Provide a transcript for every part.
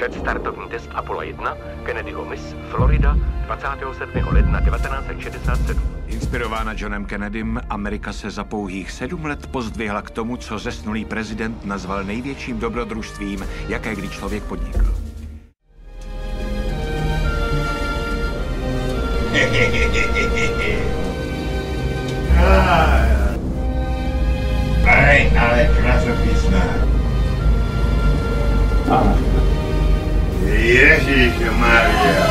Předstartovní test Apollo 1, Kennedyho mys, Florida, 27. ledna 1967. Inspirována Johnem Kennedym, Amerika se za pouhých 7 let pozdvihla k tomu, co zesnulý prezident nazval největším dobrodružstvím, jaké kdy člověk podnikl. Aj, ale krasopisná. Ježišmarja.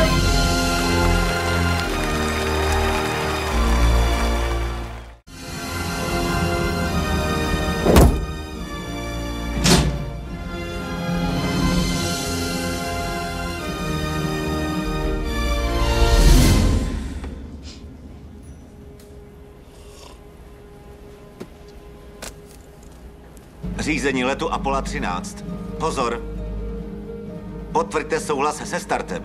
Řízení letu Apollo 13. Pozor. Potvrďte souhlas se startem.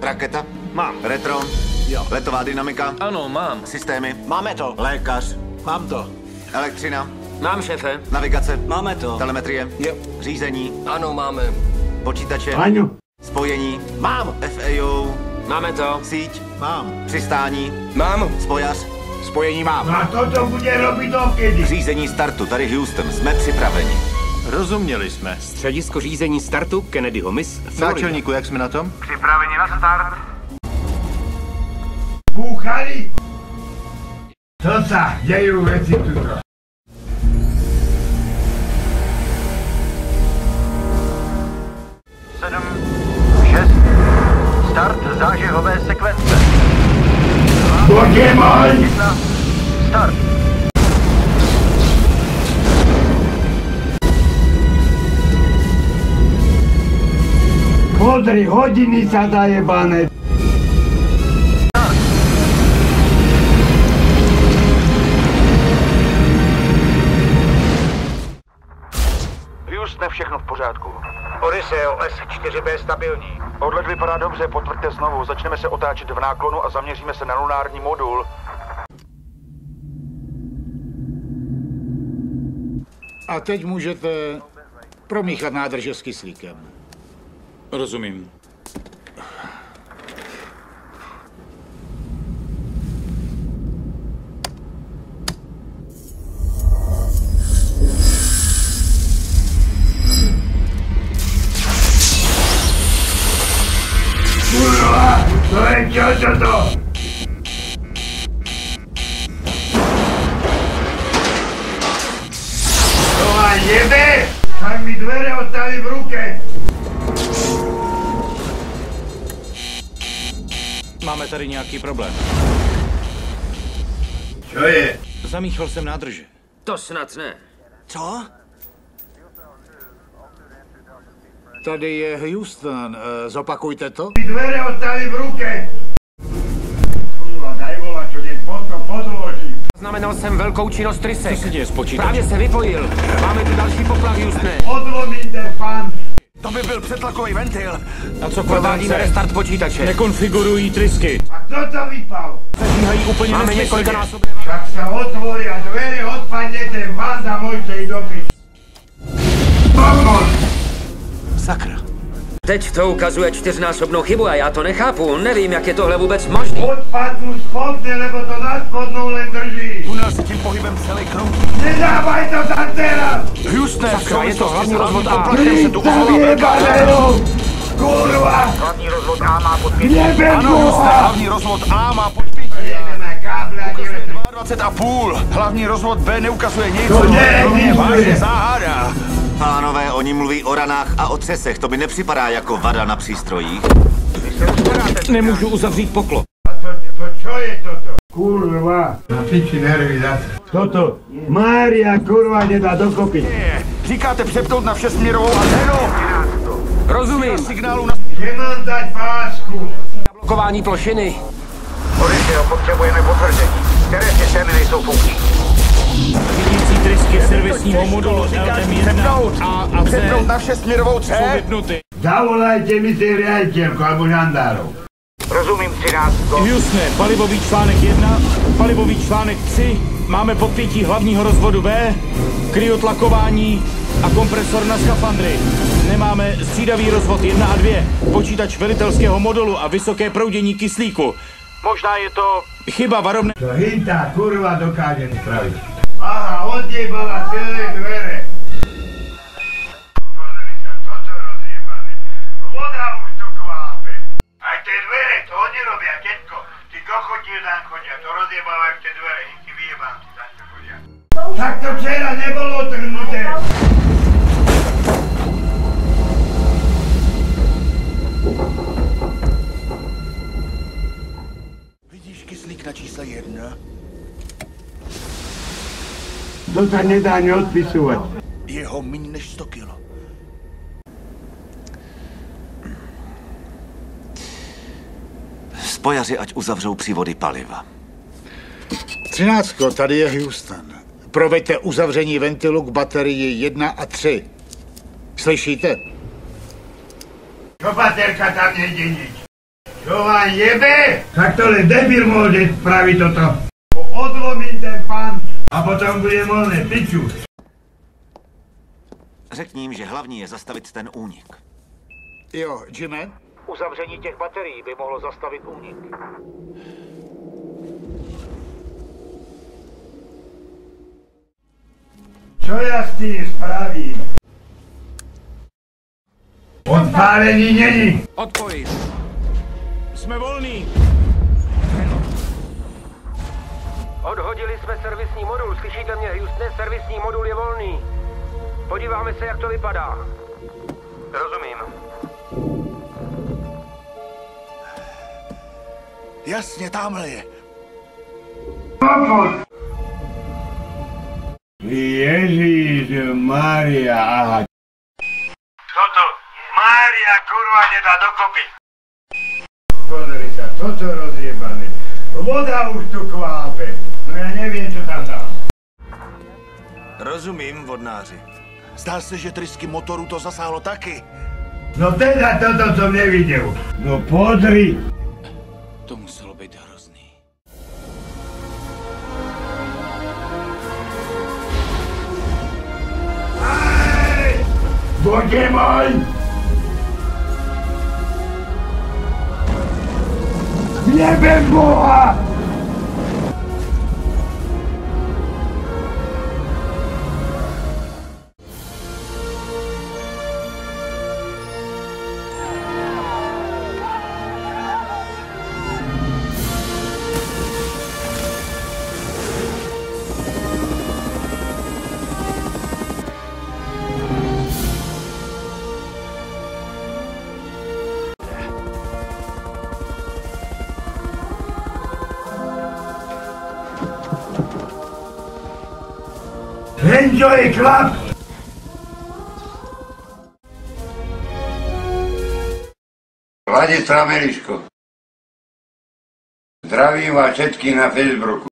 Raketa? Mám. Retro? Jo. Letová dynamika? Ano, mám. Systémy? Máme to. Lékař? Mám to. Elektřina? Mám, šéfe. Navigace? Máme to. Telemetrie? Jo. Řízení? Ano, máme. Počítače? Aňu. Spojení? Mám. FAO? Máme to. Síť? Mám. Přistání? Mám. Spojař? Spojení mám. A toto bude robiť dokedy? Řízení startu, tady Houston, jsme připraveni. Rozuměli jsme. Středisko řízení startu, Kennedyho mys, Florida. Náčelníku, jak jsme na tom? Připraveni na start. Búchali? Co sa dejú veci tuto? Start zážehové sekvence. Pokémon! Start. Pozri, hodiny sa zajebané. Houston, všechno v pořádku. Odiseo, S4B stabilní. Odlet vypadá dobře, potvrďte znovu. Začneme se otáčet v náklonu a zaměříme se na lunární modul. A teď můžete promíchat nádrže s kyslíkem. Rozumím. Kurva, to je čo toto? To ma jebe? Tak mi dvere ostali v ruke. Máme tady nějaký problém. Čo je? Zamíchal jsem nádrže. To snad ne. Co? Tady je Houston, zopakujte to. Mi dvere ostali v ruke. Kurva, daj vola, čo deň potom podloží. Znamenal jsem velkou činnost Co trysek. se děje s počítačem? Právě se vypojil. Máme tu další poplach, Houstone. Odlomíte pan. To by byl přetlakový ventil. A co Provádíme restart počítače. Nekonfigurují trysky. A kto to vypal? Přebíhají úplně Máme nesmyslně. několikanásobné... Však sa otvoria dvere, odpadnete, banda môžete ísť do piči. Pomoc! Sakra. Teď to ukazuje 4násobnou chybu a já to nechápu. Nevím, jak je tohle vůbec možné. Odpadnú spodne, lebo to nad spodnou len drží. Tunel se tím pohybem celý kruh. Nedávaj to tam teraz! Houstone, Sakra, je to hlavní rozvod A. poplachem se tu ozvala velká Zajebaného! Kurva! Hlavní rozvod A má podpětí. Jebe Ano, Houstone, Boha! hlavní rozvod A má podpětí. Jebeme káble a Ukazuje dělete. 22,5. Hlavní rozvod B neukazuje nic. To neexistuje. Vážně záhada. Pánové, oni mluví o ranách a o třesech. To mi nepřipadá jako vada na přístrojích. Nemůžu uzavřít poklop. A to čo je toto? Kurva! Na piči nervy zase. Toto. Mária, kurva, nedá dokopy. Říkáte přepnout na všesměrovou anténu? Rozumím. Signálu na... Kde mám dať pásku? Blokování plošiny. Odiseo, potřebujeme potvrzení. Které systémy nejsou funkční? Řídící trysky servisního modulu LM1 a C Přepnout na všesměrovou jsou C? vypnuty. Zavolajte mi si riaditeľku alebo žandárov. Rozumím 13. Houstone, palivový článek 1, palivový článek 3, Máme podpětí hlavního rozvodu B, kryotlakování a kompresor na skafandry. Nemáme střídavý rozvod 1 a 2, počítač velitelského modulu a vysoké proudění kyslíku. Možná je to chyba varovné... To hinta kurva dokáže spravit. Aha, odjebala celé dvere. Pozri sa, toto rozjebané. Voda už tu kvápe. Aj tie dvere, to oni robia, detko. Ty kochotil tam chodia, to rozjebávajú tie dvere. Ty vyjebám, ty tam to chodia. Tak to včera nebolo otrhnuté. Vidíš kyslík na čísle 1? To sa nedá ani odpisovať. Jeho míň než 100 kilo. Spojaři ať uzavřou přívody paliva. 13, tady je Houston. Proveďte uzavření ventilu k baterii 1 a 3. Slyšíte? Čo baterka tam nejde nič? Čo vám jebe? Tak to len debil môže spraviť toto. Odlomím ten pán a potom bude možné piču. Řekni jim, že hlavní je zastavit ten únik. Jo, Jimmy? Uzavření těch baterií by mohlo zastavit únik. Čo ja s tým spravím? Odpálení není. Odpojit. Jsme volní. Odhodili jsme servisní modul, slyšíte mě, Houstone, servisní modul je volný. Podíváme se, jak to vypadá. Rozumím. Jasně, tamhle je. Ježíš Maria, aha. Toto, Mária, kurva, nedá dokopy. Pozri sa, toto rozjebané. Voda už tu kvápe. No ja neviem, čo tam dám. Rozumím, vodnáři. Zdá se, že trysky motoru to zasáhlo taky. No teda toto som nevidel. No pozri. To muselo být hrozný. Aj! Bože môj! Jebem Boha! Enjoy club! Vladislav Meliško. Zdravím vás všetky na Facebooku.